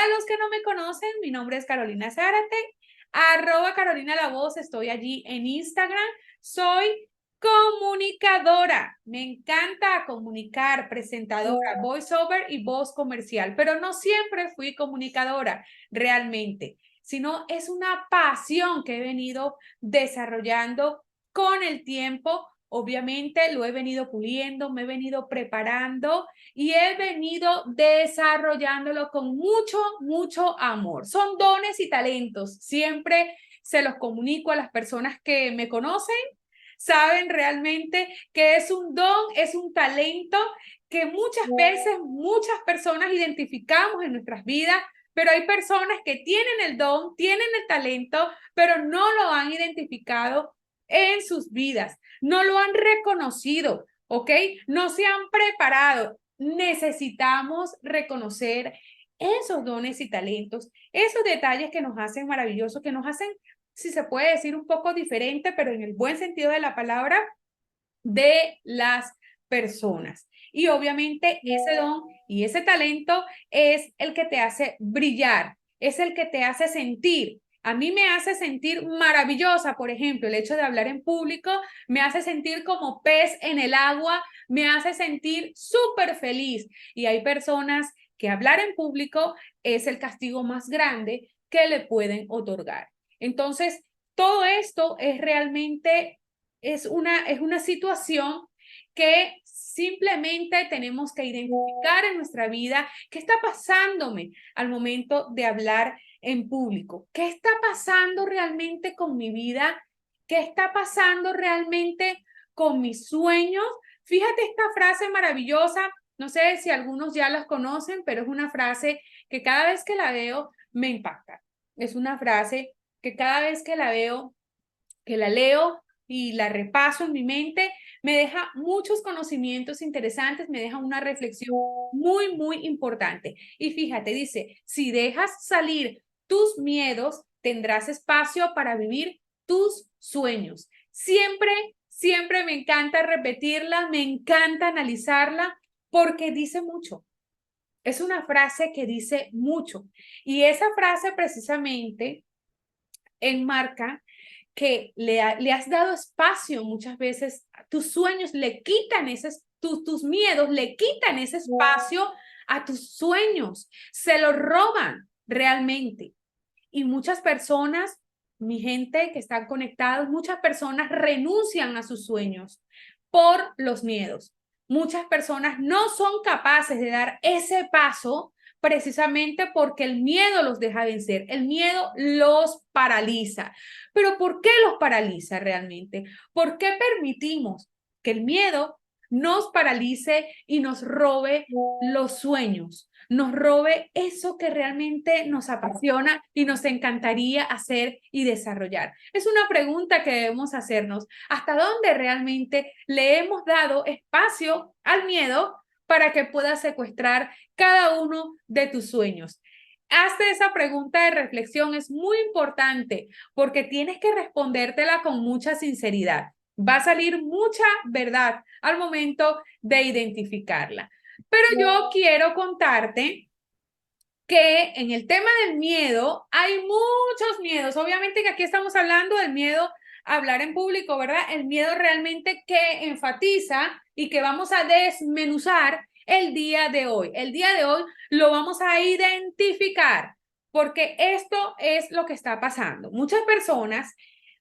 Para los que no me conocen, mi nombre es Carolina Zárate, @Carolina la Voz, estoy allí en Instagram. Soy comunicadora, me encanta comunicar, presentadora, voiceover y voz comercial, pero no siempre fui comunicadora realmente, sino es una pasión que he venido desarrollando con el tiempo. Obviamente lo he venido puliendo, me he venido preparando y he venido desarrollándolo con mucho amor. Son dones y talentos. Siempre se los comunico a las personas que me conocen, saben realmente que es un don, es un talento que muchas veces muchas personas identificamos en nuestras vidas, pero hay personas que tienen el don, tienen el talento, pero no lo han identificado en sus vidas, no lo han reconocido, ¿ok? No se han preparado. Necesitamos reconocer esos dones y talentos, esos detalles que nos hacen maravillosos, que nos hacen, si se puede decir, un poco diferente, pero en el buen sentido de la palabra, de las personas. Y obviamente ese don y ese talento es el que te hace brillar, es el que te hace sentir. A mí me hace sentir maravillosa, por ejemplo, el hecho de hablar en público me hace sentir como pez en el agua, me hace sentir súper feliz. Y hay personas que hablar en público es el castigo más grande que le pueden otorgar. Entonces, todo esto es realmente es una situación que simplemente tenemos que identificar en nuestra vida qué está pasándome al momento de hablar en público, qué está pasando realmente con mi vida, qué está pasando realmente con mis sueños. Fíjate esta frase maravillosa, no sé si algunos ya las conocen, pero es una frase que cada vez que la veo me impacta. Es una frase que cada vez que la veo, que la leo y la repaso en mi mente, me deja muchos conocimientos interesantes, me deja una reflexión muy importante. Y fíjate, dice, si dejas salir tus miedos, tendrás espacio para vivir tus sueños. Siempre me encanta repetirla, me encanta analizarla porque dice mucho. Es una frase que dice mucho. Y esa frase precisamente enmarca que le has dado espacio muchas veces, tus sueños le quitan tus miedos le quitan ese espacio a tus sueños, se lo roban realmente. Y muchas personas, mi gente que están conectados, muchas personas renuncian a sus sueños por los miedos. Muchas personas no son capaces de dar ese paso precisamente porque el miedo los deja vencer, el miedo los paraliza. Pero ¿por qué los paraliza realmente? ¿Por qué permitimos que el miedo nos paralice y nos robe los sueños, nos robe eso que realmente nos apasiona y nos encantaría hacer y desarrollar? Es una pregunta que debemos hacernos. ¿Hasta dónde realmente le hemos dado espacio al miedo para que pueda secuestrar cada uno de tus sueños? Hazte esa pregunta de reflexión, es muy importante porque tienes que respondértela con mucha sinceridad. Va a salir mucha verdad al momento de identificarla. Pero yo quiero contarte que en el tema del miedo hay muchos miedos. Obviamente que aquí estamos hablando del miedo a hablar en público, ¿verdad? El miedo realmente que enfatiza y que vamos a desmenuzar el día de hoy. El día de hoy lo vamos a identificar porque esto es lo que está pasando. Muchas personas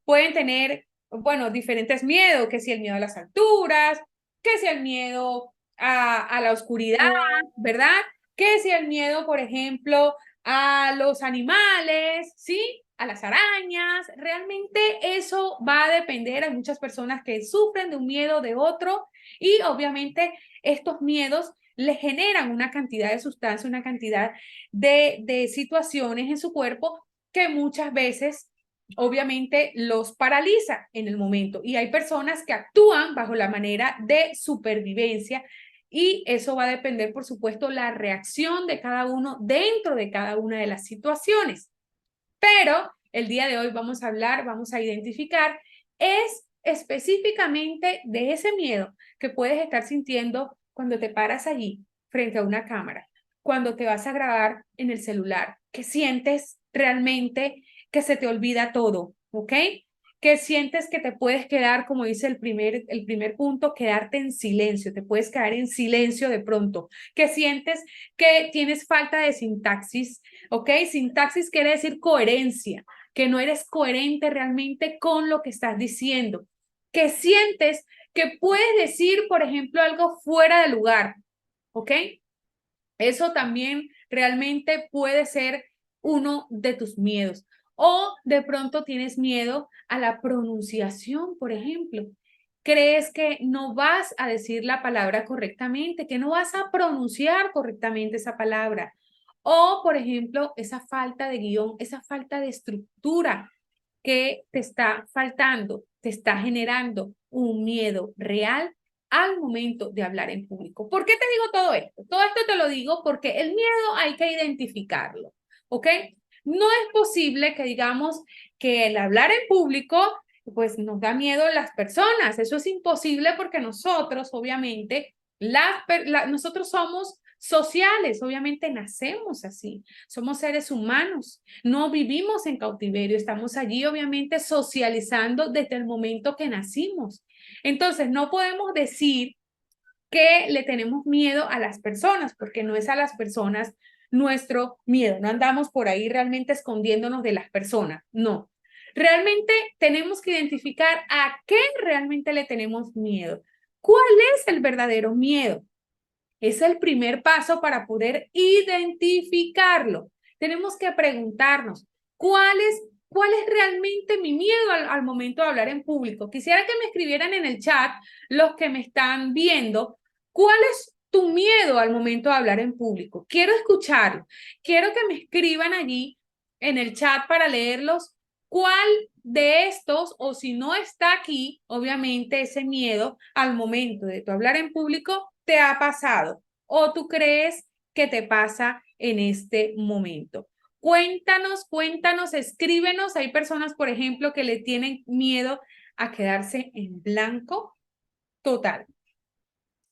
pueden tener, bueno, diferentes miedos, que si el miedo a las alturas, que si el miedo a la oscuridad, ¿verdad? Que si el miedo, por ejemplo, a los animales, ¿sí? A las arañas, realmente eso va a depender. Hay muchas personas que sufren de un miedo de otro y obviamente estos miedos le generan una cantidad de sustancia, una cantidad de situaciones en su cuerpo que muchas veces obviamente los paraliza en el momento. Y hay personas que actúan bajo la manera de supervivencia y eso va a depender, por supuesto, la reacción de cada uno dentro de cada una de las situaciones. Pero el día de hoy vamos a hablar, vamos a identificar, es específicamente de ese miedo que puedes estar sintiendo cuando te paras allí frente a una cámara. cuando te vas a grabar en el celular, que sientes realmente que se te olvida todo, ¿ok? Que sientes que te puedes quedar, como dice el primer punto, quedarte en silencio, te puedes quedar en silencio de pronto, que sientes que tienes falta de sintaxis, ¿ok? Sintaxis quiere decir coherencia, que no eres coherente realmente con lo que estás diciendo, que sientes que puedes decir, por ejemplo, algo fuera de lugar, ¿ok? Eso también realmente puede ser uno de tus miedos. O de pronto tienes miedo a la pronunciación, por ejemplo. Crees que no vas a decir la palabra correctamente, que no vas a pronunciar correctamente esa palabra. O, por ejemplo, esa falta de guión, esa falta de estructura que te está faltando, te está generando un miedo real al momento de hablar en público. ¿Por qué te digo todo esto? Todo esto te lo digo porque el miedo hay que identificarlo, ¿ok? No es posible que digamos que el hablar en público pues nos da miedo a las personas. Eso es imposible porque nosotros, obviamente, nosotros somos sociales, obviamente nacemos así, somos seres humanos, no vivimos en cautiverio, estamos allí obviamente socializando desde el momento que nacimos. Entonces, no podemos decir que le tenemos miedo a las personas, porque no es a las personas nuestro miedo, no andamos por ahí realmente escondiéndonos de las personas, no. Realmente tenemos que identificar a qué realmente le tenemos miedo. ¿Cuál es el verdadero miedo? Es el primer paso para poder identificarlo. Tenemos que preguntarnos, ¿cuál es realmente mi miedo al momento de hablar en público? Quisiera que me escribieran en el chat los que me están viendo, ¿cuál es tu miedo al momento de hablar en público? Quiero escucharlo. Quiero que me escriban allí en el chat para leerlos. ¿Cuál de estos, o si no está aquí, obviamente ese miedo al momento de tu hablar en público, te ha pasado o tú crees que te pasa en este momento? Cuéntanos, cuéntanos, escríbenos. Hay personas, por ejemplo, que le tienen miedo a quedarse en blanco total.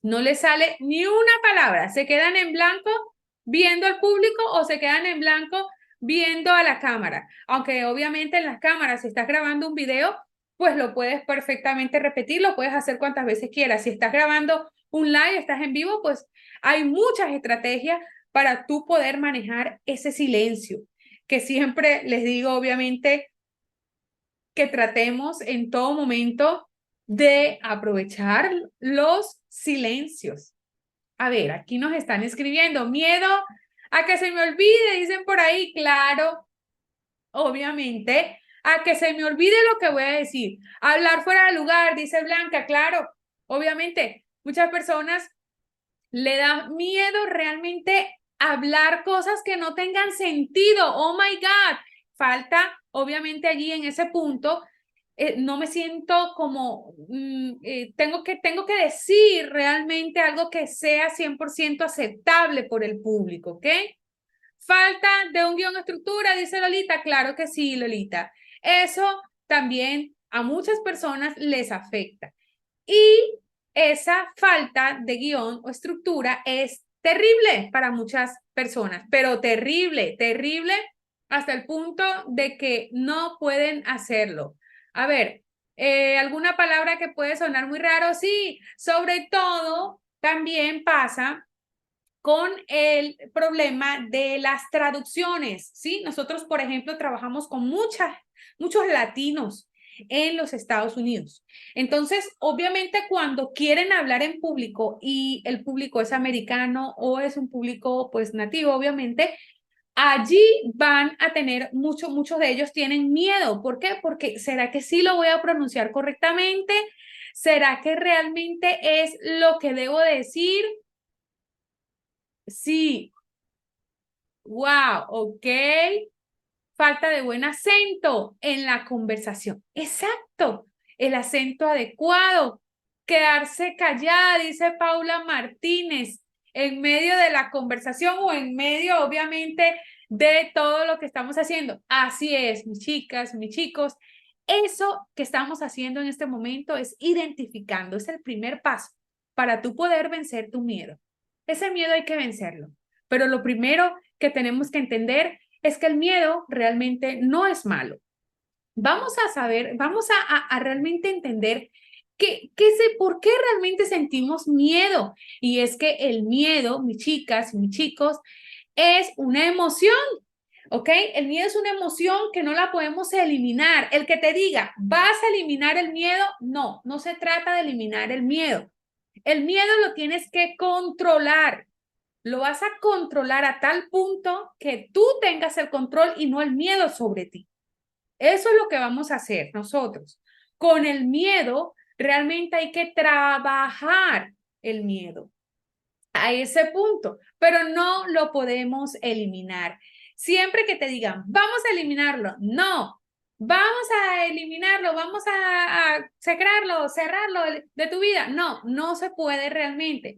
No les sale ni una palabra. Se quedan en blanco viendo al público o se quedan en blanco viendo a la cámara. Aunque obviamente en las cámaras, si estás grabando un video, pues lo puedes perfectamente repetir, lo puedes hacer cuantas veces quieras. Si estás grabando un live, estás en vivo, pues hay muchas estrategias para tú poder manejar ese silencio, que siempre les digo, obviamente, que tratemos en todo momento de aprovechar los silencios. A ver, aquí nos están escribiendo, miedo a que se me olvide, dicen por ahí, claro, obviamente, a que se me olvide lo que voy a decir. Hablar fuera de lugar, dice Blanca, claro, obviamente, muchas personas le da miedo realmente hablar cosas que no tengan sentido. Oh my God, falta obviamente allí en ese punto. No me siento como, tengo que decir realmente algo que sea 100% aceptable por el público, ¿ok? Falta de un guión estructura, dice Lolita. Claro que sí, Lolita. Eso también a muchas personas les afecta. Y esa falta de guión o estructura es terrible para muchas personas, pero terrible, terrible hasta el punto de que no pueden hacerlo. A ver, ¿alguna palabra que puede sonar muy raro? Sí, sobre todo también pasa con el problema de las traducciones, ¿sí? Nosotros, por ejemplo, trabajamos con muchos latinos en los Estados Unidos. Entonces, obviamente, cuando quieren hablar en público y el público es americano o es un público, pues, nativo, obviamente, allí van a tener muchos de ellos tienen miedo. ¿Por qué? Porque ¿será que sí lo voy a pronunciar correctamente? ¿Será que realmente es lo que debo decir? Sí, wow, ok. Falta de buen acento en la conversación. Exacto, el acento adecuado. Quedarse callada, dice Paula Martínez, en medio de la conversación o en medio, obviamente, de todo lo que estamos haciendo. Así es, mis chicas, mis chicos. Eso que estamos haciendo en este momento es identificando, es el primer paso para tú poder vencer tu miedo. Ese miedo hay que vencerlo. Pero lo primero que tenemos que entender es que el miedo realmente no es malo. Vamos a saber, vamos a realmente entender por qué realmente sentimos miedo. Y es que el miedo, mis chicas y mis chicos, es una emoción. ¿Ok? El miedo es una emoción que no la podemos eliminar. El que te diga, vas a eliminar el miedo, no, no se trata de eliminar el miedo. El miedo lo tienes que controlar. Lo vas a controlar a tal punto que tú tengas el control y no el miedo sobre ti. Eso es lo que vamos a hacer nosotros. Con el miedo, realmente hay que trabajar el miedo a ese punto, pero no lo podemos eliminar. Siempre que te digan, vamos a eliminarlo, no, vamos a eliminarlo, vamos a sacarlo, cerrarlo de tu vida. No, no se puede realmente,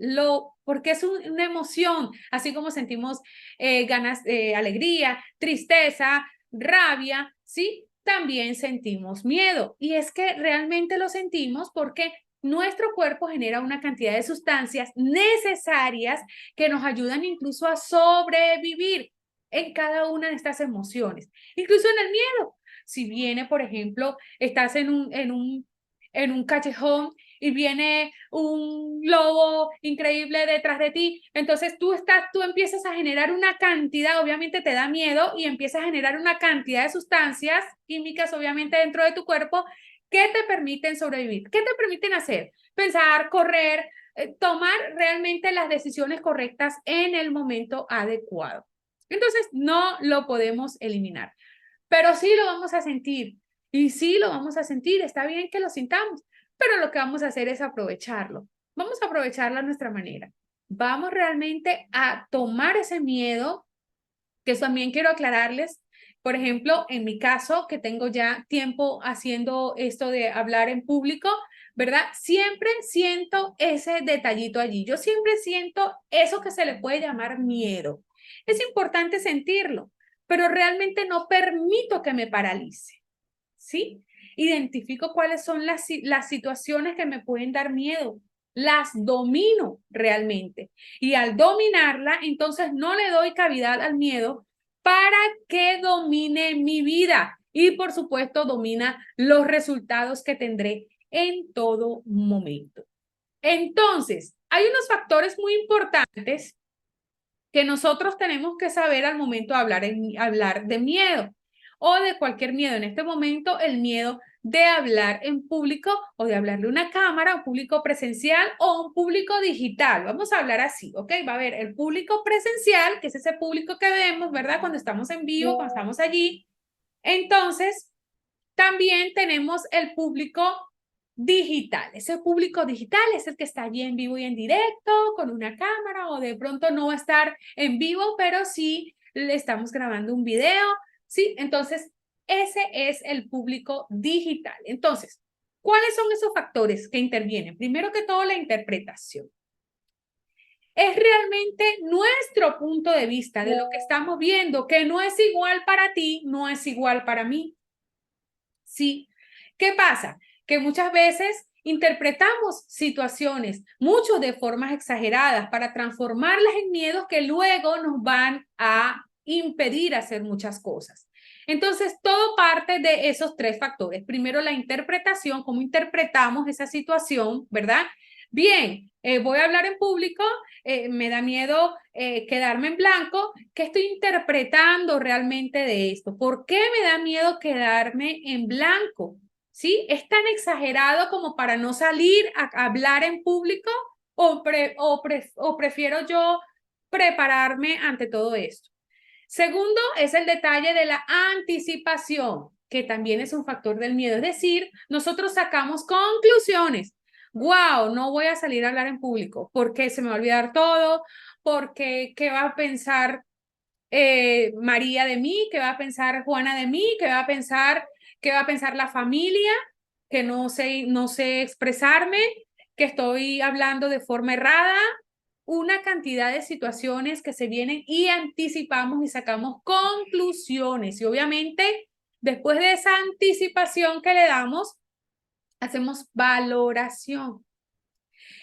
porque es una emoción, así como sentimos ganas, alegría, tristeza, rabia, ¿sí? También sentimos miedo. Y es que realmente lo sentimos porque nuestro cuerpo genera una cantidad de sustancias necesarias que nos ayudan incluso a sobrevivir en cada una de estas emociones, incluso en el miedo. Si viene, por ejemplo, estás en un callejón y viene un lobo increíble detrás de ti, entonces tú empiezas a generar una cantidad, obviamente te da miedo y empiezas a generar una cantidad de sustancias químicas, obviamente dentro de tu cuerpo, que te permiten sobrevivir, que te permiten hacer, pensar, correr, tomar realmente las decisiones correctas en el momento adecuado. Entonces, no lo podemos eliminar, pero sí lo vamos a sentir. Y sí lo vamos a sentir, está bien que lo sintamos, pero lo que vamos a hacer es aprovecharlo. Vamos a aprovecharlo a nuestra manera. Vamos realmente a tomar ese miedo, que también quiero aclararles. Por ejemplo, en mi caso, que tengo ya tiempo haciendo esto de hablar en público, ¿verdad? Siempre siento ese detallito allí. Yo siempre siento eso que se le puede llamar miedo. Es importante sentirlo, pero realmente no permito que me paralice, ¿sí? Identifico cuáles son las situaciones que me pueden dar miedo, las domino realmente. Y al dominarla, entonces no le doy cavidad al miedo para que domine mi vida y, por supuesto, domina los resultados que tendré en todo momento. Entonces, hay unos factores muy importantes que nosotros tenemos que saber al momento de hablar de miedo o de cualquier miedo. En este momento, el miedo de hablar en público o de hablarle a una cámara, un público presencial o un público digital. Vamos a hablar así, ¿ok? Va a haber el público presencial, que es ese público que vemos, ¿verdad? Cuando estamos en vivo, cuando estamos allí. Entonces, también tenemos el público digital. Ese público digital es el que está allí en vivo y en directo, con una cámara, o de pronto no va a estar en vivo, pero sí le estamos grabando un video, ¿sí? Entonces, ese es el público digital. Entonces, ¿cuáles son esos factores que intervienen? Primero que todo, la interpretación. Es realmente nuestro punto de vista de lo que estamos viendo, que no es igual para ti, no es igual para mí. ¿Sí? ¿Qué pasa? Que muchas veces interpretamos situaciones, mucho de formas exageradas, para transformarlas en miedos que luego nos van a impedir hacer muchas cosas. Entonces, todo parte de esos tres factores. Primero, la interpretación, cómo interpretamos esa situación, ¿verdad? Bien, voy a hablar en público, me da miedo quedarme en blanco. ¿Qué estoy interpretando realmente de esto? ¿Por qué me da miedo quedarme en blanco? ¿Sí? ¿Es tan exagerado como para no salir a hablar en público o prefiero yo prepararme ante todo esto? Segundo, es el detalle de la anticipación, que también es un factor del miedo. Es decir, nosotros sacamos conclusiones. Wow, no voy a salir a hablar en público porque se me va a olvidar todo, porque qué va a pensar María de mí, qué va a pensar Juana de mí, qué va a pensar la familia, que no sé expresarme, que estoy hablando de forma errada, una cantidad de situaciones que se vienen y anticipamos y sacamos conclusiones. Y obviamente, después de esa anticipación que le damos, hacemos valoración.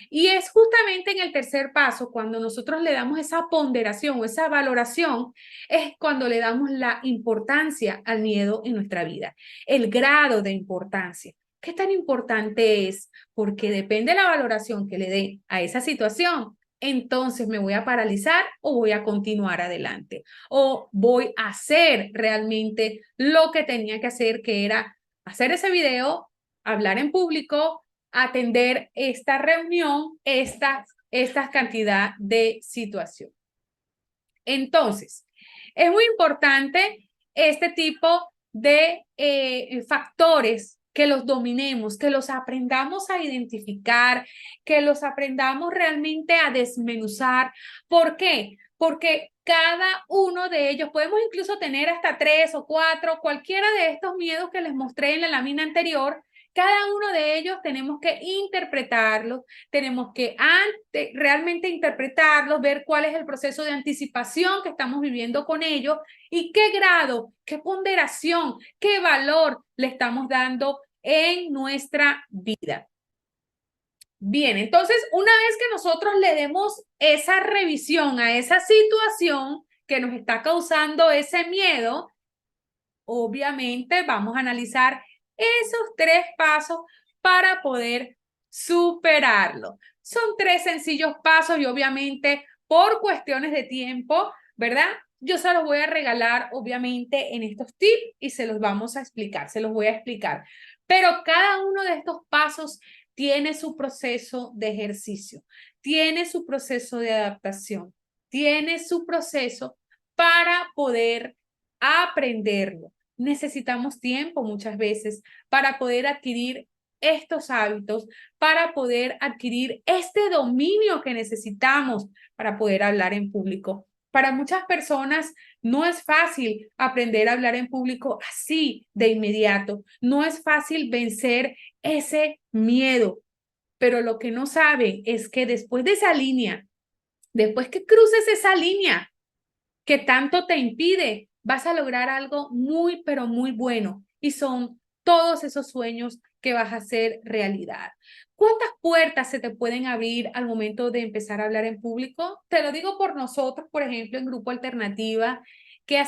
Y es justamente en el tercer paso, cuando nosotros le damos esa ponderación o esa valoración, es cuando le damos la importancia al miedo en nuestra vida, el grado de importancia. ¿Qué tan importante es? Porque depende de la valoración que le dé a esa situación. Entonces me voy a paralizar o voy a continuar adelante o voy a hacer realmente lo que tenía que hacer, que era hacer ese video, hablar en público, atender esta reunión, esta cantidad de situación. Entonces, es muy importante este tipo de factores que los dominemos, que los aprendamos a identificar, que los aprendamos realmente a desmenuzar. ¿Por qué? Porque cada uno de ellos, podemos incluso tener hasta 3 o 4, cualquiera de estos miedos que les mostré en la lámina anterior, cada uno de ellos tenemos que interpretarlos, tenemos que realmente interpretarlos, ver cuál es el proceso de anticipación que estamos viviendo con ellos y qué grado, qué ponderación, qué valor le estamos dando en nuestra vida. Bien, entonces una vez que nosotros le demos esa revisión a esa situación que nos está causando ese miedo, obviamente vamos a analizar esos 3 pasos para poder superarlo. Son 3 sencillos pasos y obviamente por cuestiones de tiempo, ¿verdad? Yo se los voy a regalar obviamente en estos tips y se los vamos a explicar, se los voy a explicar. Pero cada uno de estos pasos tiene su proceso de ejercicio, tiene su proceso de adaptación, tiene su proceso para poder aprenderlo. Necesitamos tiempo muchas veces para poder adquirir estos hábitos, para poder adquirir este dominio que necesitamos para poder hablar en público. Para muchas personas no es fácil aprender a hablar en público así de inmediato. No es fácil vencer ese miedo, pero lo que no saben es que después de esa línea, después que cruces esa línea que tanto te impide, vas a lograr algo muy, pero muy bueno. Y son todos esos sueños que vas a hacer realidad. ¿Cuántas puertas se te pueden abrir al momento de empezar a hablar en público? Te lo digo por nosotros, por ejemplo, en Grupo Alternativa, que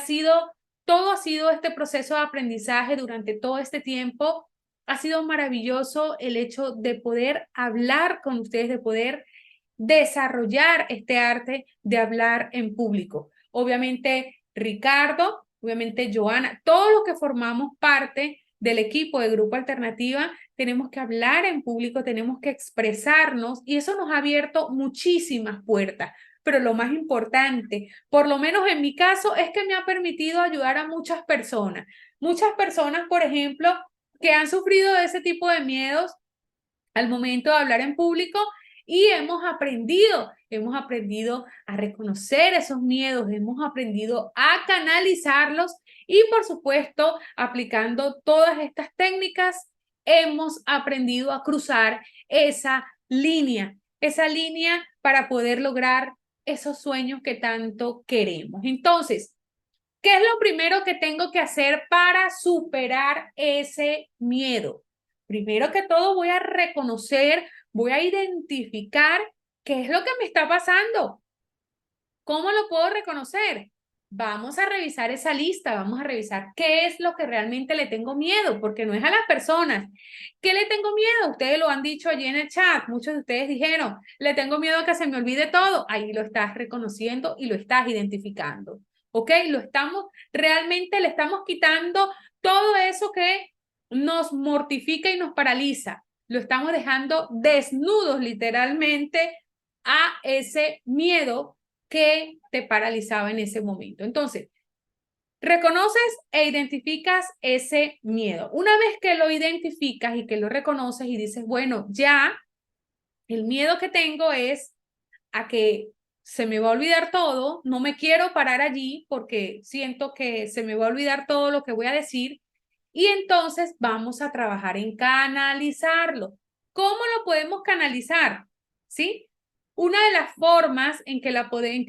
todo ha sido este proceso de aprendizaje durante todo este tiempo. Ha sido maravilloso el hecho de poder hablar con ustedes, de poder desarrollar este arte de hablar en público. Obviamente Ricardo, obviamente Joana, todos los que formamos parte del equipo de Grupo Alternativa, tenemos que hablar en público, tenemos que expresarnos y eso nos ha abierto muchísimas puertas. Pero lo más importante, por lo menos en mi caso, es que me ha permitido ayudar a muchas personas. Muchas personas, por ejemplo, que han sufrido de ese tipo de miedos al momento de hablar en público y hemos aprendido a reconocer esos miedos, hemos aprendido a canalizarlos y por supuesto, aplicando todas estas técnicas, hemos aprendido a cruzar esa línea para poder lograr esos sueños que tanto queremos. Entonces, ¿qué es lo primero que tengo que hacer para superar ese miedo? Primero que todo voy a reconocer, voy a identificar qué es lo que me está pasando. ¿Cómo lo puedo reconocer? Vamos a revisar esa lista, vamos a revisar qué es lo que realmente le tengo miedo, porque no es a las personas. ¿Qué le tengo miedo? Ustedes lo han dicho allí en el chat, muchos de ustedes dijeron, le tengo miedo a que se me olvide todo. Ahí lo estás reconociendo y lo estás identificando. ¿Ok? Realmente le estamos quitando todo eso que nos mortifica y nos paraliza. Lo estamos dejando desnudos literalmente a ese miedo que te paralizaba en ese momento. Entonces, reconoces e identificas ese miedo. Una vez que lo identificas y que lo reconoces y dices, bueno, ya el miedo que tengo es a que se me va a olvidar todo, no me quiero parar allí porque siento que se me va a olvidar todo lo que voy a decir y entonces vamos a trabajar en canalizarlo. ¿Cómo lo podemos canalizar? ¿Sí? Una de las formas en que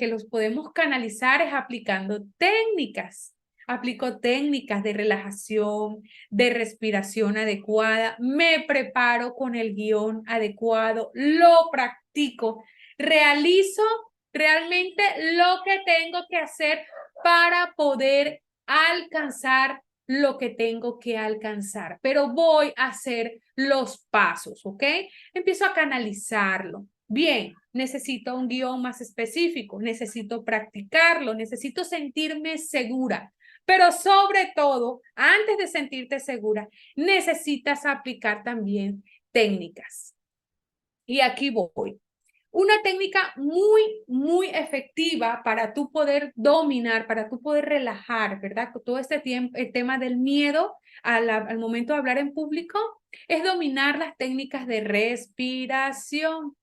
los podemos canalizar es aplicando técnicas. aplico técnicas de relajación, de respiración adecuada, me preparo con el guión adecuado, lo practico, realizo realmente lo que tengo que hacer para poder alcanzar lo que tengo que alcanzar, pero voy a hacer los pasos, ¿ok? Empiezo a canalizarlo. Bien, necesito un guión más específico, necesito practicarlo, necesito sentirme segura, pero sobre todo, antes de sentirte segura, necesitas aplicar también técnicas. Y aquí voy. Una técnica muy efectiva para tú poder dominar, para tú poder relajar, ¿verdad? Todo este tiempo, el tema del miedo al momento de hablar en público, es dominar las técnicas de respiración.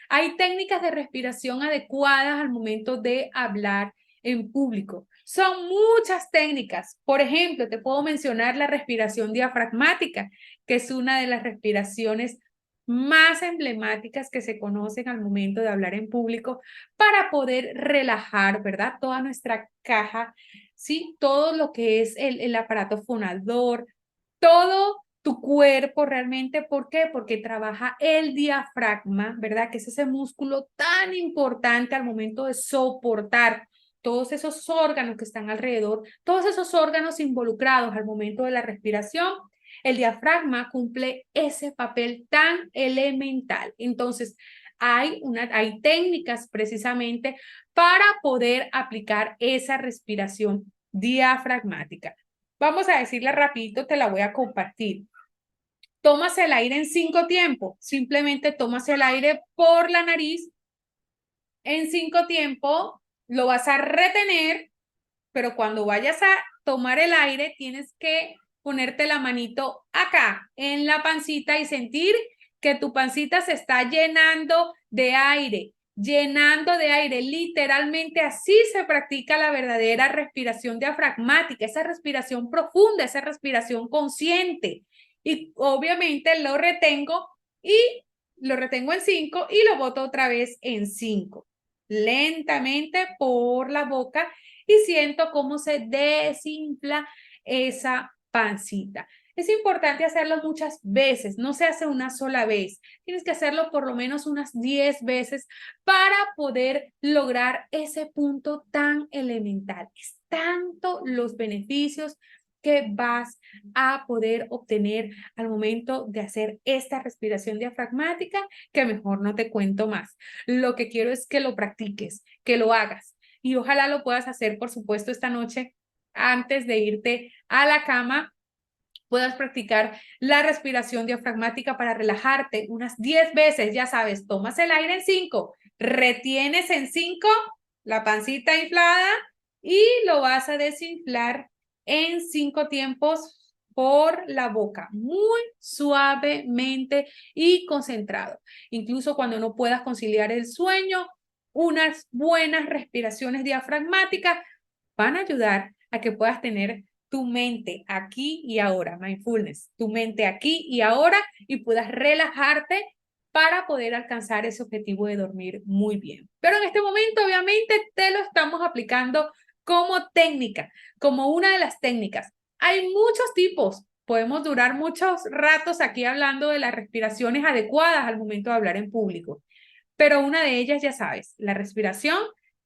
Hay técnicas de respiración adecuadas al momento de hablar en público. Son muchas técnicas. Por ejemplo, te puedo mencionar la respiración diafragmática, que es una de las respiraciones más emblemáticas que se conocen al momento de hablar en público para poder relajar, ¿verdad? Toda nuestra caja, ¿sí? Todo lo que es el aparato fonador, todo tu cuerpo realmente. ¿Por qué? Porque trabaja el diafragma, ¿verdad? Que es ese músculo tan importante al momento de soportar todos esos órganos que están alrededor, todos esos órganos involucrados al momento de la respiración. El diafragma cumple ese papel tan elemental. Entonces, hay técnicas precisamente para poder aplicar esa respiración diafragmática. Vamos a decirla rapidito, te la voy a compartir. Tomas el aire en 5 tiempos. Simplemente tomas el aire por la nariz. En 5 tiempos lo vas a retener, pero cuando vayas a tomar el aire tienes que ponerte la manito acá en la pancita y sentir que tu pancita se está llenando de aire, literalmente así se practica la verdadera respiración diafragmática, esa respiración profunda, esa respiración consciente. Y obviamente lo retengo en 5 y lo boto otra vez en 5. Lentamente por la boca y siento cómo se desinfla esa pancita. Es importante hacerlo muchas veces, no se hace una sola vez. Tienes que hacerlo por lo menos unas 10 veces para poder lograr ese punto tan elemental. Es tanto los beneficios que vas a poder obtener al momento de hacer esta respiración diafragmática que mejor no te cuento más. Lo que quiero es que lo practiques, que lo hagas y ojalá lo puedas hacer, por supuesto, esta noche antes de irte a la cama. Puedas practicar la respiración diafragmática para relajarte unas 10 veces, ya sabes, tomas el aire en 5, retienes en 5 la pancita inflada y lo vas a desinflar en 5 tiempos por la boca, muy suavemente y concentrado. Incluso cuando no puedas conciliar el sueño, unas buenas respiraciones diafragmáticas van a ayudar a que puedas tener tu mente aquí y ahora, mindfulness, tu mente aquí y ahora y puedas relajarte para poder alcanzar ese objetivo de dormir muy bien. Pero en este momento, obviamente, te lo estamos aplicando como técnica, como una de las técnicas. Hay muchos tipos. Podemos durar muchos ratos aquí hablando de las respiraciones adecuadas al momento de hablar en público. Pero una de ellas, ya sabes, la respiración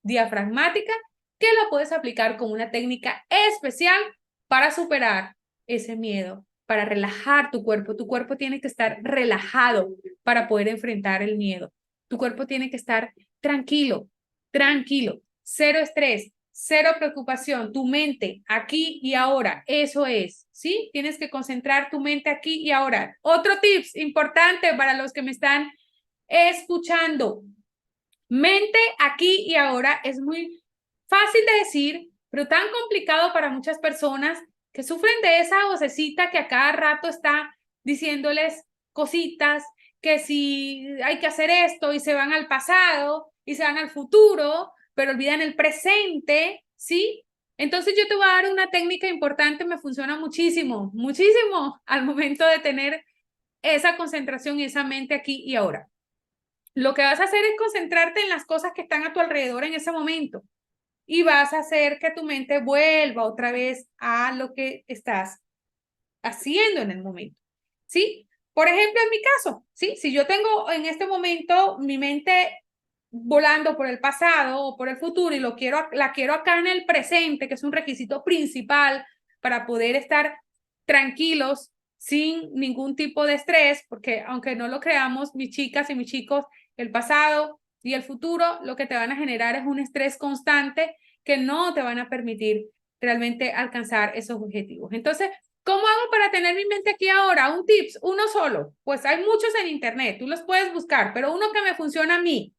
diafragmática, que lo puedes aplicar con una técnica especial para superar ese miedo, para relajar tu cuerpo. Tu cuerpo tiene que estar relajado para poder enfrentar el miedo. Tu cuerpo tiene que estar tranquilo, tranquilo, cero estrés, cero preocupación. Tu mente aquí y ahora, eso es, ¿sí? Tienes que concentrar tu mente aquí y ahora. Otro tips importante para los que me están escuchando. Mente aquí y ahora es muy fácil de decir, pero tan complicado para muchas personas que sufren de esa vocecita que a cada rato está diciéndoles cositas, que si hay que hacer esto y se van al pasado y se van al futuro, pero olvidan el presente, ¿sí? Entonces yo te voy a dar una técnica importante, me funciona muchísimo, muchísimo al momento de tener esa concentración y esa mente aquí y ahora. Lo que vas a hacer es concentrarte en las cosas que están a tu alrededor en ese momento y vas a hacer que tu mente vuelva otra vez a lo que estás haciendo en el momento, ¿sí? Por ejemplo, en mi caso, ¿sí? Si yo tengo en este momento mi mente volando por el pasado o por el futuro y la quiero acá en el presente, que es un requisito principal para poder estar tranquilos sin ningún tipo de estrés, porque aunque no lo creamos, mis chicas y mis chicos, el pasado y el futuro lo que te van a generar es un estrés constante que no te van a permitir realmente alcanzar esos objetivos. Entonces, ¿cómo hago para tener mi mente aquí ahora? Un tips, uno solo. Pues hay muchos en internet, tú los puedes buscar, pero uno que me funciona a mí.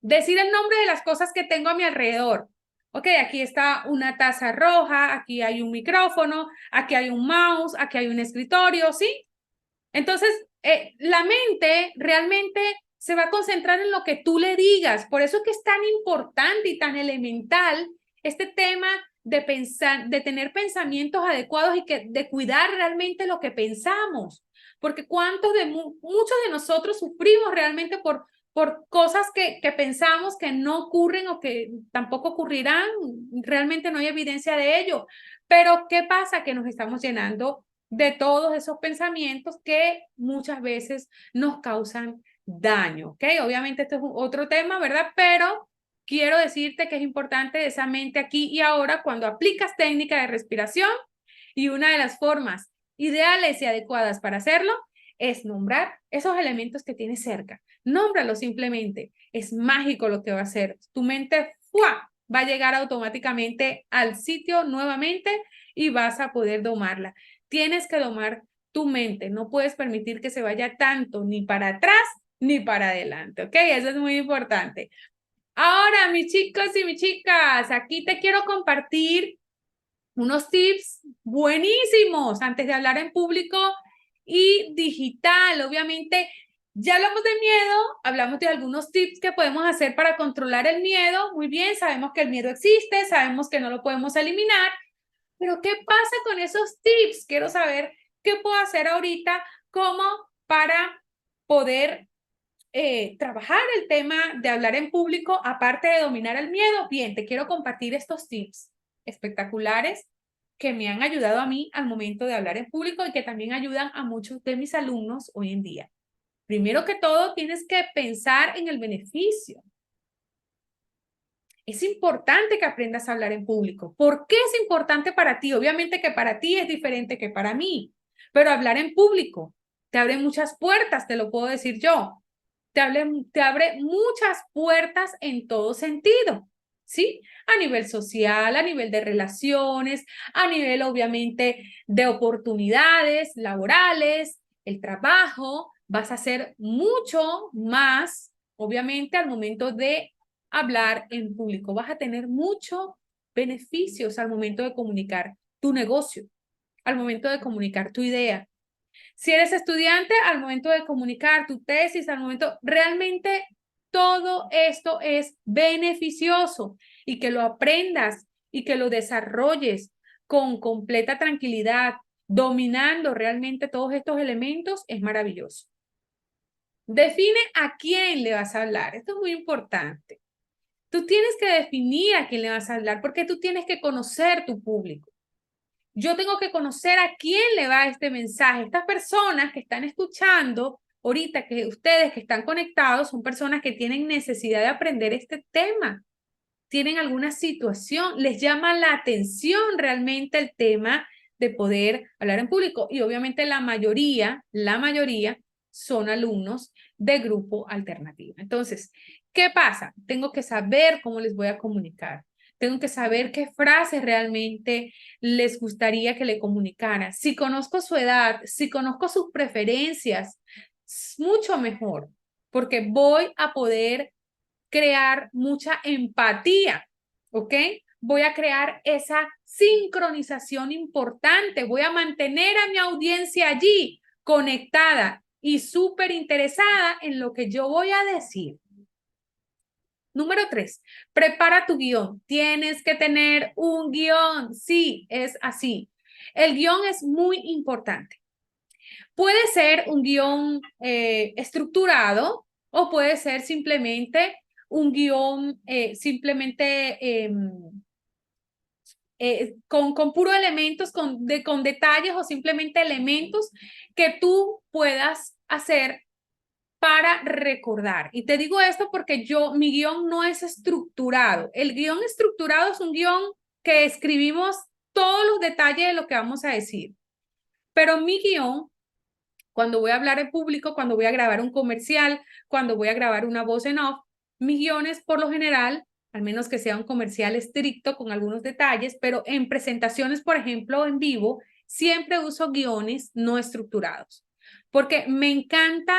Decir el nombre de las cosas que tengo a mi alrededor. Ok, aquí está una taza roja, aquí hay un micrófono, aquí hay un mouse, aquí hay un escritorio, ¿sí? Entonces, la mente realmente se va a concentrar en lo que tú le digas. Por eso es que es tan importante y tan elemental este tema de pensar, de tener pensamientos adecuados y de cuidar realmente lo que pensamos. Porque muchos de nosotros sufrimos realmente por cosas que pensamos que no ocurren o que tampoco ocurrirán. Realmente no hay evidencia de ello. Pero ¿qué pasa? Que nos estamos llenando de todos esos pensamientos que muchas veces nos causan daño, ¿ok? Obviamente esto es otro tema, ¿verdad? Pero quiero decirte que es importante esa mente aquí y ahora cuando aplicas técnica de respiración y una de las formas ideales y adecuadas para hacerlo es nombrar esos elementos que tienes cerca. Nómbralo simplemente. Es mágico lo que va a hacer. Tu mente ¡fua! Va a llegar automáticamente al sitio nuevamente y vas a poder domarla. Tienes que domar tu mente. No puedes permitir que se vaya tanto ni para atrás ni para adelante. ¿Ok? Eso es muy importante. Ahora, mis chicos y mis chicas, aquí te quiero compartir unos tips buenísimos antes de hablar en público y digital. Obviamente, ya hablamos de miedo, hablamos de algunos tips que podemos hacer para controlar el miedo. Muy bien, sabemos que el miedo existe, sabemos que no lo podemos eliminar, pero ¿qué pasa con esos tips? Quiero saber qué puedo hacer ahorita como para poder trabajar el tema de hablar en público, aparte de dominar el miedo. Bien, te quiero compartir estos tips espectaculares que me han ayudado a mí al momento de hablar en público y que también ayudan a muchos de mis alumnos hoy en día. Primero que todo, tienes que pensar en el beneficio. Es importante que aprendas a hablar en público. ¿Por qué es importante para ti? Obviamente que para ti es diferente que para mí, pero hablar en público te abre muchas puertas, te lo puedo decir yo. Te abre muchas puertas en todo sentido, ¿sí? A nivel social, a nivel de relaciones, a nivel obviamente de oportunidades laborales, el trabajo. Vas a hacer mucho más, obviamente, al momento de hablar en público. Vas a tener muchos beneficios al momento de comunicar tu negocio, al momento de comunicar tu idea. Si eres estudiante, al momento de comunicar tu tesis, al momento, realmente todo esto es beneficioso y que lo aprendas y que lo desarrolles con completa tranquilidad, dominando realmente todos estos elementos, es maravilloso. Define a quién le vas a hablar. Esto es muy importante. Tú tienes que definir a quién le vas a hablar porque tú tienes que conocer tu público. Yo tengo que conocer a quién le va este mensaje. Estas personas que están escuchando ahorita, que ustedes que están conectados, son personas que tienen necesidad de aprender este tema. Tienen alguna situación, les llama la atención realmente el tema de poder hablar en público. Y obviamente la mayoría son alumnos de grupo alternativo. Entonces, ¿qué pasa? Tengo que saber cómo les voy a comunicar. Tengo que saber qué frases realmente les gustaría que le comunicara. Si conozco su edad, si conozco sus preferencias, es mucho mejor, porque voy a poder crear mucha empatía, ¿ok? Voy a crear esa sincronización importante. Voy a mantener a mi audiencia allí conectada y súper interesada en lo que yo voy a decir. Número 3, prepara tu guión. Tienes que tener un guión. Sí, es así. El guión es muy importante. Puede ser un guión estructurado o puede ser simplemente un guión simplemente con puro elementos, con detalles o simplemente elementos que tú puedas hacer para recordar. Y te digo esto porque mi guión no es estructurado. El guión estructurado es un guión que escribimos todos los detalles de lo que vamos a decir. Pero mi guión, cuando voy a hablar en público, cuando voy a grabar un comercial, cuando voy a grabar una voz en off, mis guiones por lo general, al menos que sea un comercial estricto con algunos detalles, pero en presentaciones, por ejemplo, en vivo, siempre uso guiones no estructurados, porque me encanta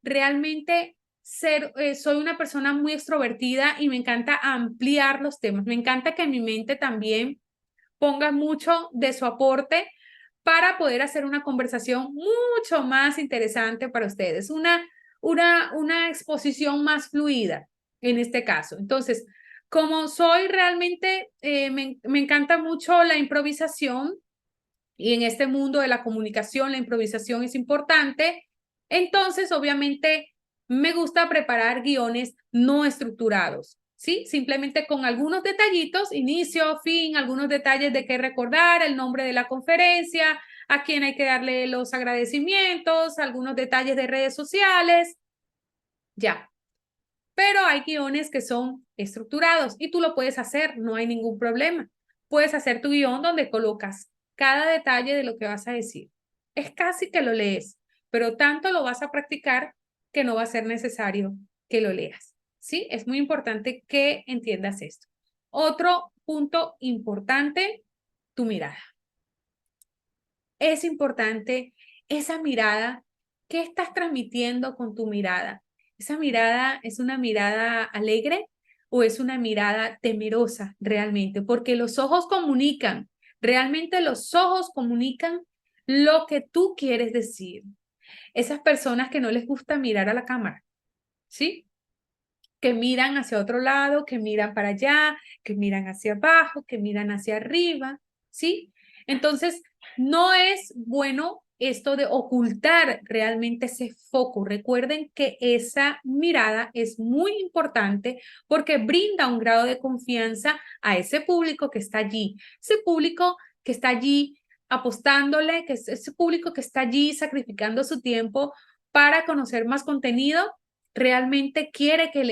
realmente soy una persona muy extrovertida y me encanta ampliar los temas, me encanta que mi mente también ponga mucho de su aporte para poder hacer una conversación mucho más interesante para ustedes, una exposición más fluida en este caso. Entonces, como soy realmente, me encanta mucho la improvisación y en este mundo de la comunicación la improvisación es importante, entonces obviamente me gusta preparar guiones no estructurados. ¿Sí? Simplemente con algunos detallitos, inicio, fin, algunos detalles de qué recordar, el nombre de la conferencia, a quién hay que darle los agradecimientos, algunos detalles de redes sociales, ya. Pero hay guiones que son estructurados y tú lo puedes hacer, no hay ningún problema. Puedes hacer tu guión donde colocas cada detalle de lo que vas a decir. Es casi que lo lees, pero tanto lo vas a practicar que no va a ser necesario que lo leas. ¿Sí? Es muy importante que entiendas esto. Otro punto importante, tu mirada. Es importante esa mirada. ¿Qué estás transmitiendo con tu mirada? ¿Esa mirada es una mirada alegre o es una mirada temerosa realmente? Porque los ojos comunican, realmente los ojos comunican lo que tú quieres decir. Esas personas que no les gusta mirar a la cámara, ¿sí? Que miran hacia otro lado, que miran para allá, que miran hacia abajo, que miran hacia arriba, ¿sí? Entonces, no es bueno esto de ocultar realmente ese foco. Recuerden que esa mirada es muy importante porque brinda un grado de confianza a ese público que está allí, ese público que está allí apostándole, que es ese público que está allí sacrificando su tiempo para conocer más contenido realmente quiere que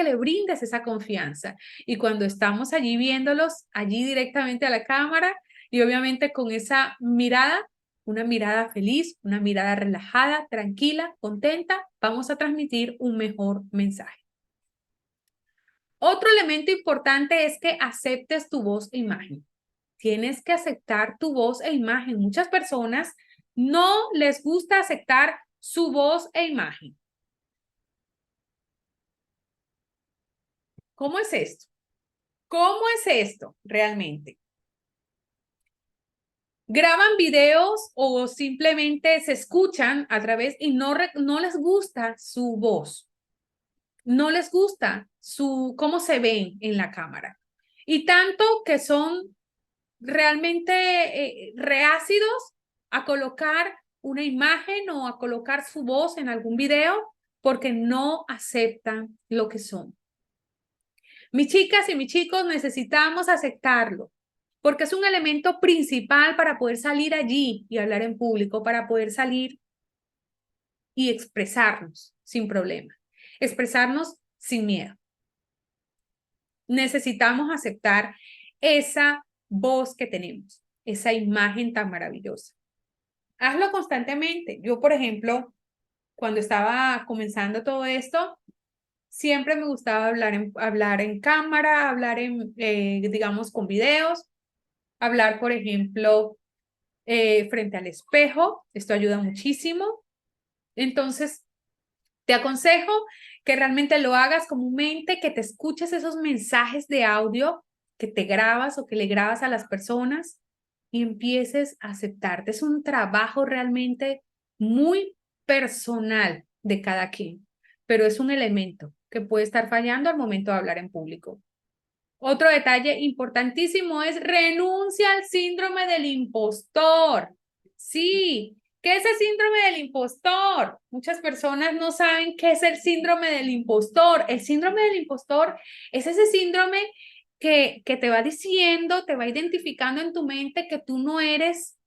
le brindes esa confianza. Y cuando estamos allí viéndolos, allí directamente a la cámara y obviamente con esa mirada, una mirada feliz, una mirada relajada, tranquila, contenta, vamos a transmitir un mejor mensaje. Otro elemento importante es que aceptes tu voz e imagen. Tienes que aceptar tu voz e imagen. Muchas personas no les gusta aceptar su voz e imagen. ¿Cómo es esto? ¿Cómo es esto realmente? Graban videos o simplemente se escuchan a través y no les gusta su voz, no les gusta cómo se ven en la cámara. Y tanto que son realmente reácidos a colocar una imagen o a colocar su voz en algún video porque no aceptan lo que son. Mis chicas y mis chicos necesitamos aceptarlo, porque es un elemento principal para poder salir allí y hablar en público, para poder salir y expresarnos sin problema, expresarnos sin miedo. Necesitamos aceptar esa voz que tenemos, esa imagen tan maravillosa. Hazlo constantemente. Yo, por ejemplo, cuando estaba comenzando todo esto, siempre me gustaba hablar en cámara, hablar digamos, con videos, hablar, por ejemplo, frente al espejo. Esto ayuda muchísimo. Entonces, te aconsejo que realmente lo hagas comúnmente, que te escuches esos mensajes de audio que te grabas o que le grabas a las personas y empieces a aceptarte. Es un trabajo realmente muy personal de cada quien, pero es un elemento que puede estar fallando al momento de hablar en público. Otro detalle importantísimo es renuncia al síndrome del impostor. Sí, ¿Qué es el síndrome del impostor? Muchas personas no saben qué es el síndrome del impostor. El síndrome del impostor es ese síndrome que te va diciendo, te va identificando en tu mente que tú no eres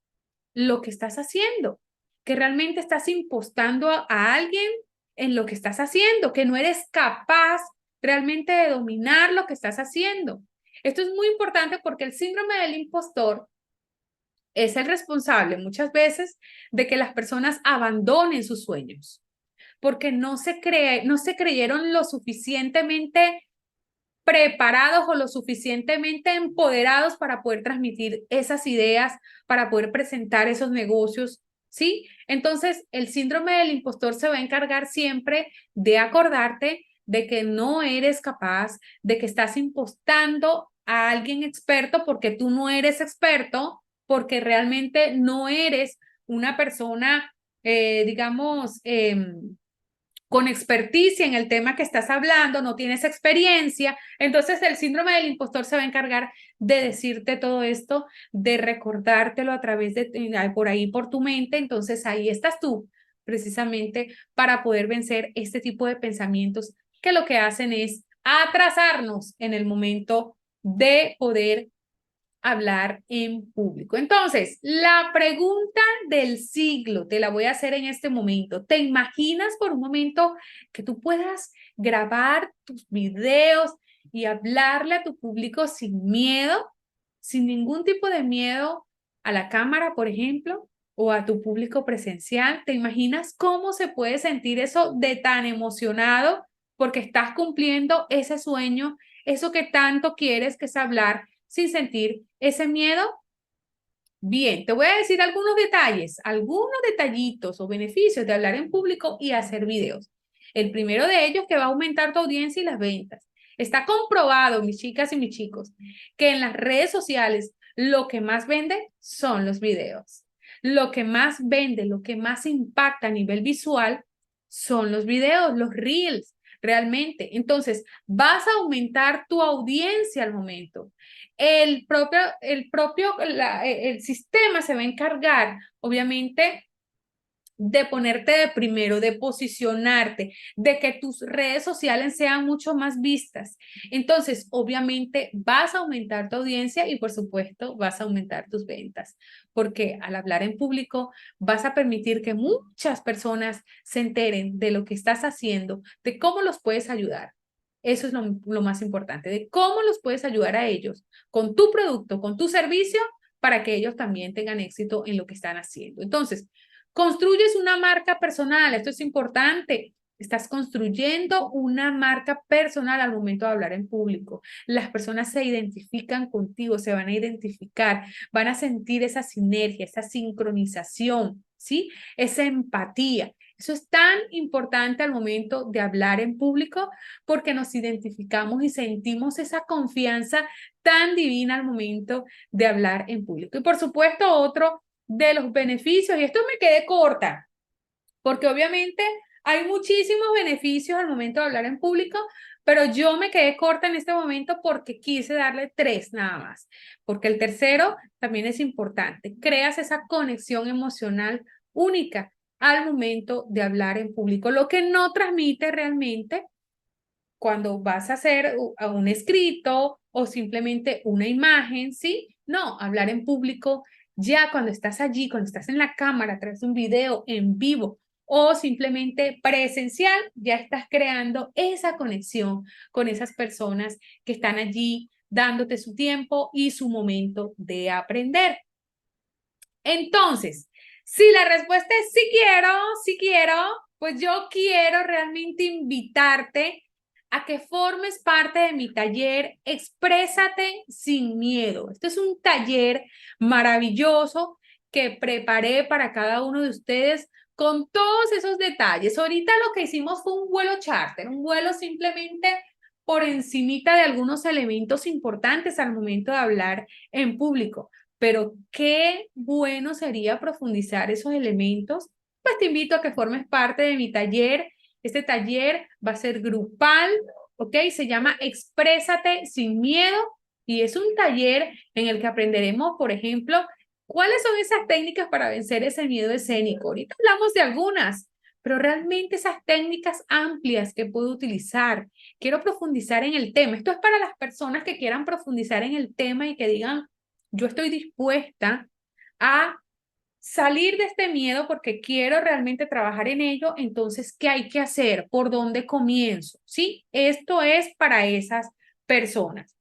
lo que estás haciendo, que realmente estás impostando a alguien en lo que estás haciendo, que no eres capaz realmente de dominar lo que estás haciendo. Esto es muy importante porque el síndrome del impostor es el responsable muchas veces de que las personas abandonen sus sueños, porque no se creyeron lo suficientemente preparados o lo suficientemente empoderados para poder transmitir esas ideas, para poder presentar esos negocios, ¿sí? Entonces, el síndrome del impostor se va a encargar siempre de acordarte de que no eres capaz, de que estás impostando a alguien experto porque tú no eres experto, porque realmente no eres una persona, digamos, con experticia en el tema que estás hablando, no tienes experiencia, entonces el síndrome del impostor se va a encargar de decirte todo esto, de recordártelo a través de por ahí por tu mente, entonces ahí estás tú precisamente para poder vencer este tipo de pensamientos que lo que hacen es atrasarnos en el momento de poder hablar en público. Entonces, la pregunta del siglo te la voy a hacer en este momento. ¿Te imaginas por un momento que tú puedas grabar tus videos y hablarle a tu público sin miedo, sin ningún tipo de miedo a la cámara, por ejemplo, o a tu público presencial? ¿Te imaginas cómo se puede sentir eso de tan emocionado porque estás cumpliendo ese sueño, eso que tanto quieres, que es hablar sin sentir ese miedo? Bien, te voy a decir algunos detalles, algunos detallitos o beneficios de hablar en público y hacer videos. El primero de ellos que va a aumentar tu audiencia y las ventas. Está comprobado, mis chicas y mis chicos, que en las redes sociales lo que más vende son los videos. Lo que más vende, lo que más impacta a nivel visual son los videos, los reels, realmente. Entonces, vas a aumentar tu audiencia al momento. El sistema se va a encargar, obviamente, de ponerte de primero, de posicionarte, de que tus redes sociales sean mucho más vistas. Entonces, obviamente, vas a aumentar tu audiencia y, por supuesto, vas a aumentar tus ventas, porque al hablar en público vas a permitir que muchas personas se enteren de lo que estás haciendo, de cómo los puedes ayudar. Eso es lo más importante, de cómo los puedes ayudar a ellos con tu producto, con tu servicio, para que ellos también tengan éxito en lo que están haciendo. Entonces, construyes una marca personal, esto es importante. Estás construyendo una marca personal al momento de hablar en público. Las personas se identifican contigo, se van a identificar, van a sentir esa sinergia, esa sincronización, ¿sí? Esa empatía. Eso es tan importante al momento de hablar en público porque nos identificamos y sentimos esa confianza tan divina al momento de hablar en público. Y por supuesto, otro de los beneficios, y esto me quedé corta, porque obviamente hay muchísimos beneficios al momento de hablar en público, pero yo me quedé corta en este momento porque quise darle 3 nada más, porque el tercero también es importante. Creas esa conexión emocional única al momento de hablar en público, lo que no transmite realmente cuando vas a hacer un escrito o simplemente una imagen, ¿sí? No, hablar en público, ya cuando estás allí, cuando estás en la cámara, a través de un video en vivo o simplemente presencial, ya estás creando esa conexión con esas personas que están allí dándote su tiempo y su momento de aprender. Entonces, si la respuesta es sí quiero, pues yo quiero realmente invitarte a que formes parte de mi taller Exprésate sin miedo. Este es un taller maravilloso que preparé para cada uno de ustedes con todos esos detalles. Ahorita lo que hicimos fue un vuelo charter, un vuelo simplemente por encimita de algunos elementos importantes al momento de hablar en público. Pero qué bueno sería profundizar esos elementos. Pues te invito a que formes parte de mi taller. Este taller va a ser grupal, ¿ok? Se llama Exprésate sin miedo y es un taller en el que aprenderemos, por ejemplo, ¿Cuáles son esas técnicas para vencer ese miedo escénico? Ahorita hablamos de algunas, pero realmente esas técnicas amplias que puedo utilizar. Quiero profundizar en el tema. Esto es para las personas que quieran profundizar en el tema y que digan, yo estoy dispuesta a salir de este miedo porque quiero realmente trabajar en ello. Entonces, ¿qué hay que hacer? ¿Por dónde comienzo? ¿Sí? Esto es para esas personas.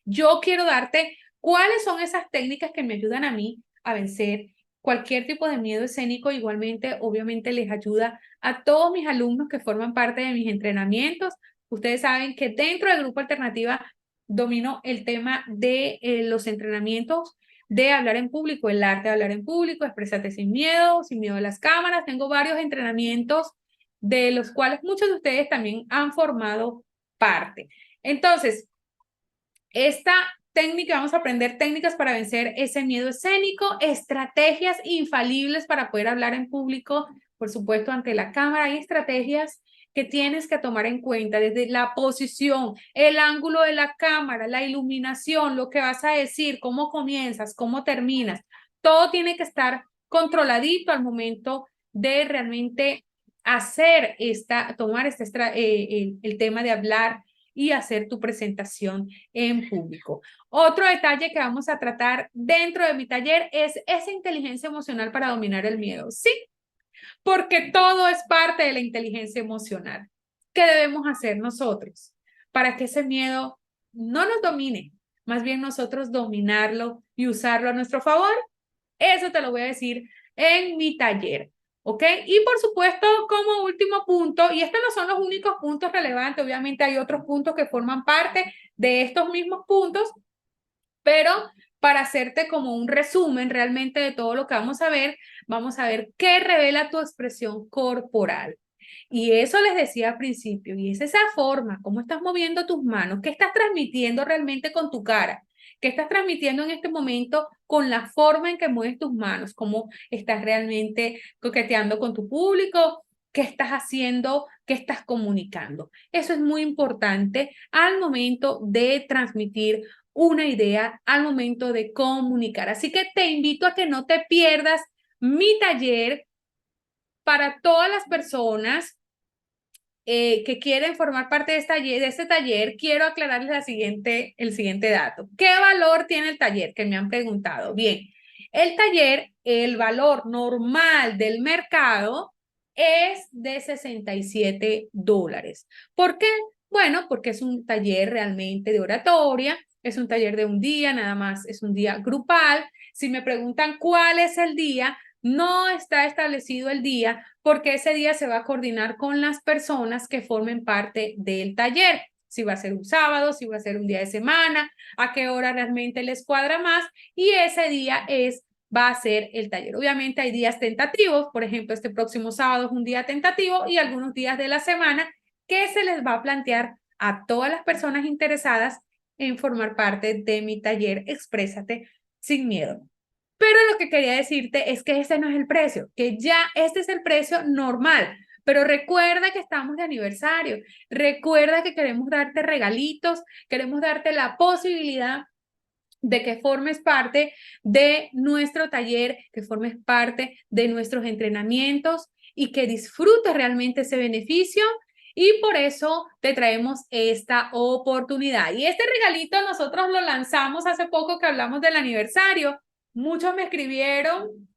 Yo quiero darte cuáles son esas técnicas que me ayudan a mí a vencer cualquier tipo de miedo escénico. Igualmente, obviamente, les ayuda a todos mis alumnos que forman parte de mis entrenamientos. Ustedes saben que dentro del Grupo Alternativa domino el tema de los entrenamientos de hablar en público, el arte de hablar en público, expresarte sin miedo a las cámaras. Tengo varios entrenamientos de los cuales muchos de ustedes también han formado parte. Entonces, esta técnica, vamos a aprender técnicas para vencer ese miedo escénico, estrategias infalibles para poder hablar en público, por supuesto, ante la cámara. Hay estrategias que tienes que tomar en cuenta desde la posición, el ángulo de la cámara, la iluminación, lo que vas a decir, cómo comienzas, cómo terminas. Todo tiene que estar controladito al momento de realmente hacer tomar el tema de hablar y hacer tu presentación en público. Otro detalle que vamos a tratar dentro de mi taller es esa inteligencia emocional para dominar el miedo. Sí, porque todo es parte de la inteligencia emocional. ¿Qué debemos hacer nosotros para que ese miedo no nos domine? Más bien nosotros dominarlo y usarlo a nuestro favor. Eso te lo voy a decir en mi taller. ¿Ok? Y por supuesto, como último punto, y estos no son los únicos puntos relevantes, obviamente hay otros puntos que forman parte de estos mismos puntos, pero para hacerte como un resumen realmente de todo lo que vamos a ver qué revela tu expresión corporal. Y eso les decía al principio, y es esa forma, cómo estás moviendo tus manos, qué estás transmitiendo realmente con tu cara, qué estás transmitiendo en este momento con la forma en que mueves tus manos, cómo estás realmente coqueteando con tu público, qué estás haciendo, qué estás comunicando. Eso es muy importante al momento de transmitir una idea, al momento de comunicar. Así que te invito a que no te pierdas mi taller para todas las personas que quieren formar parte de este taller. Quiero aclararles el siguiente dato. ¿Qué valor tiene el taller? Que me han preguntado. Bien, el taller, el valor normal del mercado es de $67. ¿Por qué? Bueno, porque es un taller realmente de oratoria, es un taller de un día, nada más es un día grupal. Si me preguntan cuál es el día, no está establecido el día porque ese día se va a coordinar con las personas que formen parte del taller. Si va a ser un sábado, si va a ser un día de semana, a qué hora realmente les cuadra más, y ese día va a ser el taller. Obviamente hay días tentativos, por ejemplo, este próximo sábado es un día tentativo y algunos días de la semana que se les va a plantear a todas las personas interesadas en formar parte de mi taller Exprésate sin miedo. Pero lo que quería decirte es que ese no es el precio, que ya este es el precio normal. Pero recuerda que estamos de aniversario, recuerda que queremos darte regalitos, queremos darte la posibilidad de que formes parte de nuestro taller, que formes parte de nuestros entrenamientos y que disfrutes realmente ese beneficio. Y por eso te traemos esta oportunidad. Y este regalito nosotros lo lanzamos hace poco que hablamos del aniversario. Muchos me escribieron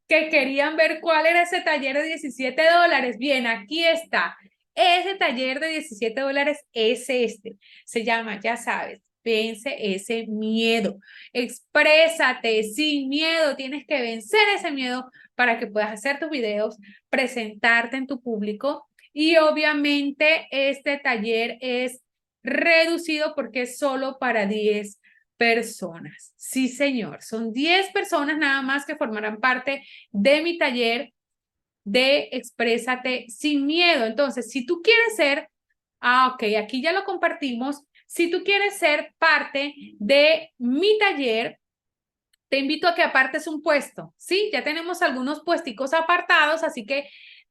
que querían ver cuál era ese taller de $17. Bien, aquí está. Ese taller de $17 es este. Se llama, ya sabes, vence ese miedo. Exprésate sin miedo. Tienes que vencer ese miedo para que puedas hacer tus videos, presentarte en tu público. Y obviamente este taller es reducido porque es solo para 10 personas. Sí, señor. Son 10 personas nada más que formarán parte de mi taller de Exprésate sin miedo. Entonces, si tú quieres ser, ok, aquí ya lo compartimos. Si tú quieres ser parte de mi taller, te invito a que apartes un puesto, ¿sí? Ya tenemos algunos puesticos apartados, así que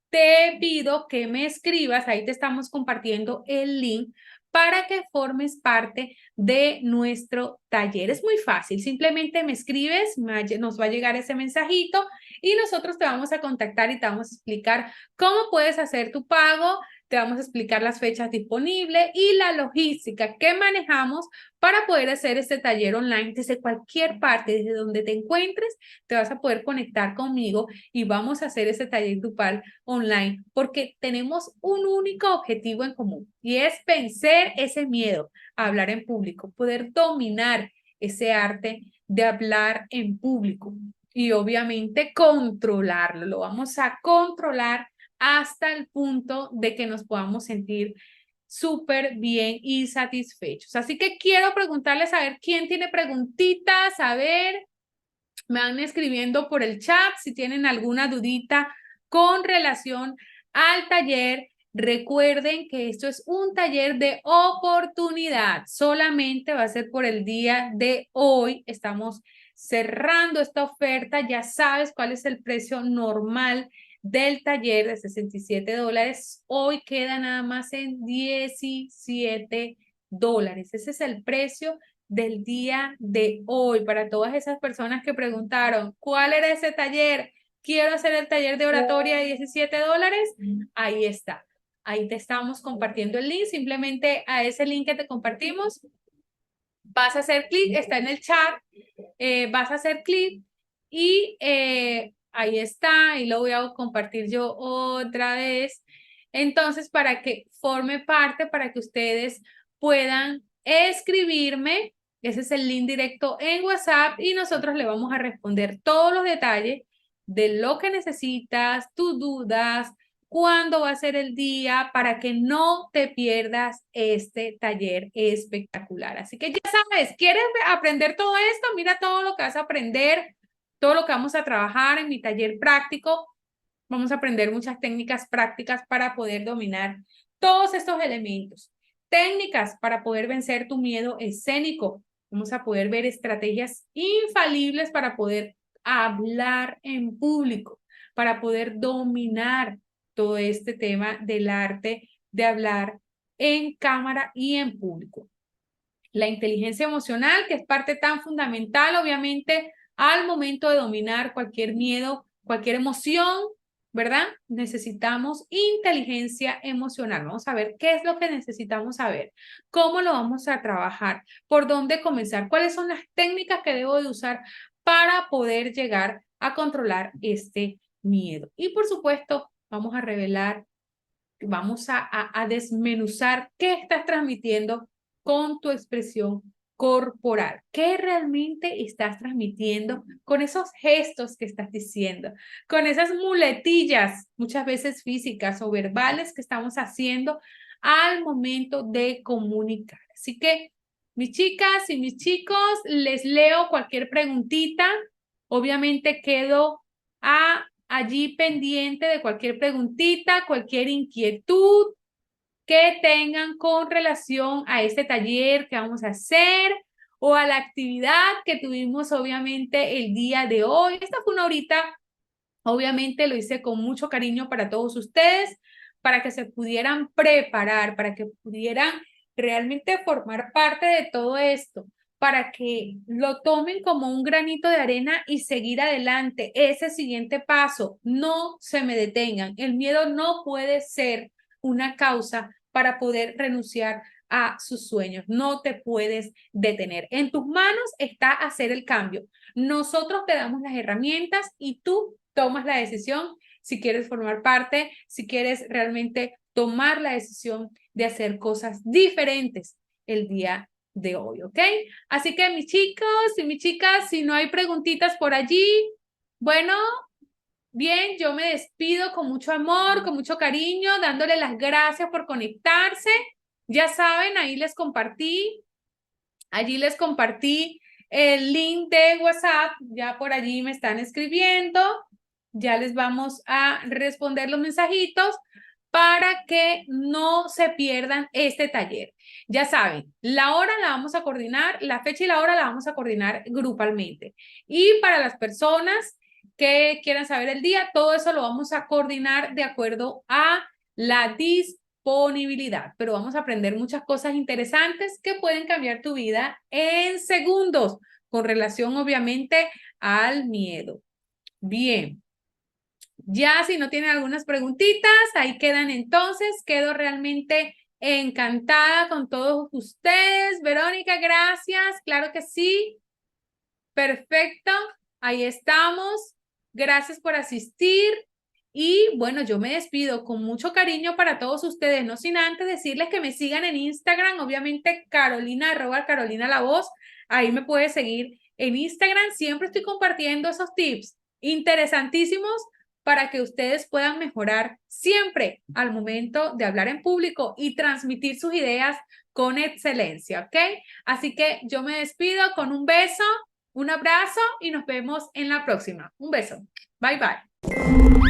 te pido que me escribas, ahí te estamos compartiendo el link para que formes parte de nuestro taller. Es muy fácil, simplemente me escribes, nos va a llegar ese mensajito y nosotros te vamos a contactar y te vamos a explicar cómo puedes hacer tu pago, te vamos a explicar las fechas disponibles y la logística que manejamos para poder hacer este taller online desde cualquier parte, desde donde te encuentres, te vas a poder conectar conmigo y vamos a hacer ese taller grupal online porque tenemos un único objetivo en común y es vencer ese miedo a hablar en público, poder dominar ese arte de hablar en público y obviamente controlarlo. Lo vamos a controlar hasta el punto de que nos podamos sentir súper bien y satisfechos. Así que quiero preguntarles a ver quién tiene preguntitas, a ver, me van escribiendo por el chat si tienen alguna dudita con relación al taller. Recuerden que esto es un taller de oportunidad, solamente va a ser por el día de hoy. Estamos cerrando esta oferta, ya sabes cuál es el precio normal del taller de $67. Hoy queda nada más en $17. Ese es el precio del día de hoy para todas esas personas que preguntaron, ¿cuál era ese taller? Quiero hacer el taller de oratoria de $17. Ahí está. Ahí te estamos compartiendo el link. Simplemente a ese link que te compartimos, vas a hacer clic, está en el chat, vas a hacer clic y ahí está, y lo voy a compartir yo otra vez. Entonces, para que forme parte, para que ustedes puedan escribirme, ese es el link directo en WhatsApp y nosotros le vamos a responder todos los detalles de lo que necesitas, tus dudas, cuándo va a ser el día para que no te pierdas este taller espectacular. Así que ya sabes, ¿quieres aprender todo esto? Mira todo lo que vas a aprender, todo lo que vamos a trabajar en mi taller práctico. Vamos a aprender muchas técnicas prácticas para poder dominar todos estos elementos. Técnicas para poder vencer tu miedo escénico. Vamos a poder ver estrategias infalibles para poder hablar en público, para poder dominar todo este tema del arte de hablar en cámara y en público. La inteligencia emocional, que es parte tan fundamental, obviamente, al momento de dominar cualquier miedo, cualquier emoción, ¿verdad? Necesitamos inteligencia emocional. Vamos a ver qué es lo que necesitamos saber, cómo lo vamos a trabajar, por dónde comenzar, cuáles son las técnicas que debo de usar para poder llegar a controlar este miedo. Y por supuesto, vamos a revelar, vamos a desmenuzar qué estás transmitiendo con tu expresión corporal. ¿Qué realmente estás transmitiendo con esos gestos que estás diciendo? Con esas muletillas, muchas veces físicas o verbales que estamos haciendo al momento de comunicar. Así que, mis chicas y mis chicos, les leo cualquier preguntita. Obviamente quedo allí pendiente de cualquier preguntita, cualquier inquietud que tengan con relación a este taller que vamos a hacer o a la actividad que tuvimos obviamente el día de hoy. Esta fue una horita, obviamente lo hice con mucho cariño para todos ustedes, para que se pudieran preparar, para que pudieran realmente formar parte de todo esto, para que lo tomen como un granito de arena y seguir adelante. Ese siguiente paso, no se me detengan. El miedo no puede ser una causa para poder renunciar a sus sueños. No te puedes detener. En tus manos está hacer el cambio. Nosotros te damos las herramientas y tú tomas la decisión si quieres formar parte, si quieres realmente tomar la decisión de hacer cosas diferentes el día de hoy, ¿ok? Así que mis chicos y mis chicas, si no hay preguntitas por allí, bueno, bien, yo me despido con mucho amor, con mucho cariño, dándole las gracias por conectarse. Ya saben, allí les compartí el link de WhatsApp, ya por allí me están escribiendo, ya les vamos a responder los mensajitos para que no se pierdan este taller. Ya saben, la hora la vamos a coordinar, la fecha y la hora la vamos a coordinar grupalmente. Y para las personas que quieran saber el día, todo eso lo vamos a coordinar de acuerdo a la disponibilidad disponibilidad. Pero vamos a aprender muchas cosas interesantes que pueden cambiar tu vida en segundos, con relación obviamente al miedo. Bien. Ya si no tienen algunas preguntitas, ahí quedan entonces. Quedo realmente encantada con todos ustedes. Verónica, gracias. Claro que sí. Perfecto. Ahí estamos. Gracias por asistir. Y bueno, yo me despido con mucho cariño para todos ustedes, no sin antes decirles que me sigan en Instagram, obviamente Carolina, @Carolina la Voz. Ahí me puedes seguir en Instagram. Siempre estoy compartiendo esos tips interesantísimos para que ustedes puedan mejorar siempre al momento de hablar en público y transmitir sus ideas con excelencia, ¿ok? Así que yo me despido con un beso, un abrazo y nos vemos en la próxima. Un beso. Bye, bye.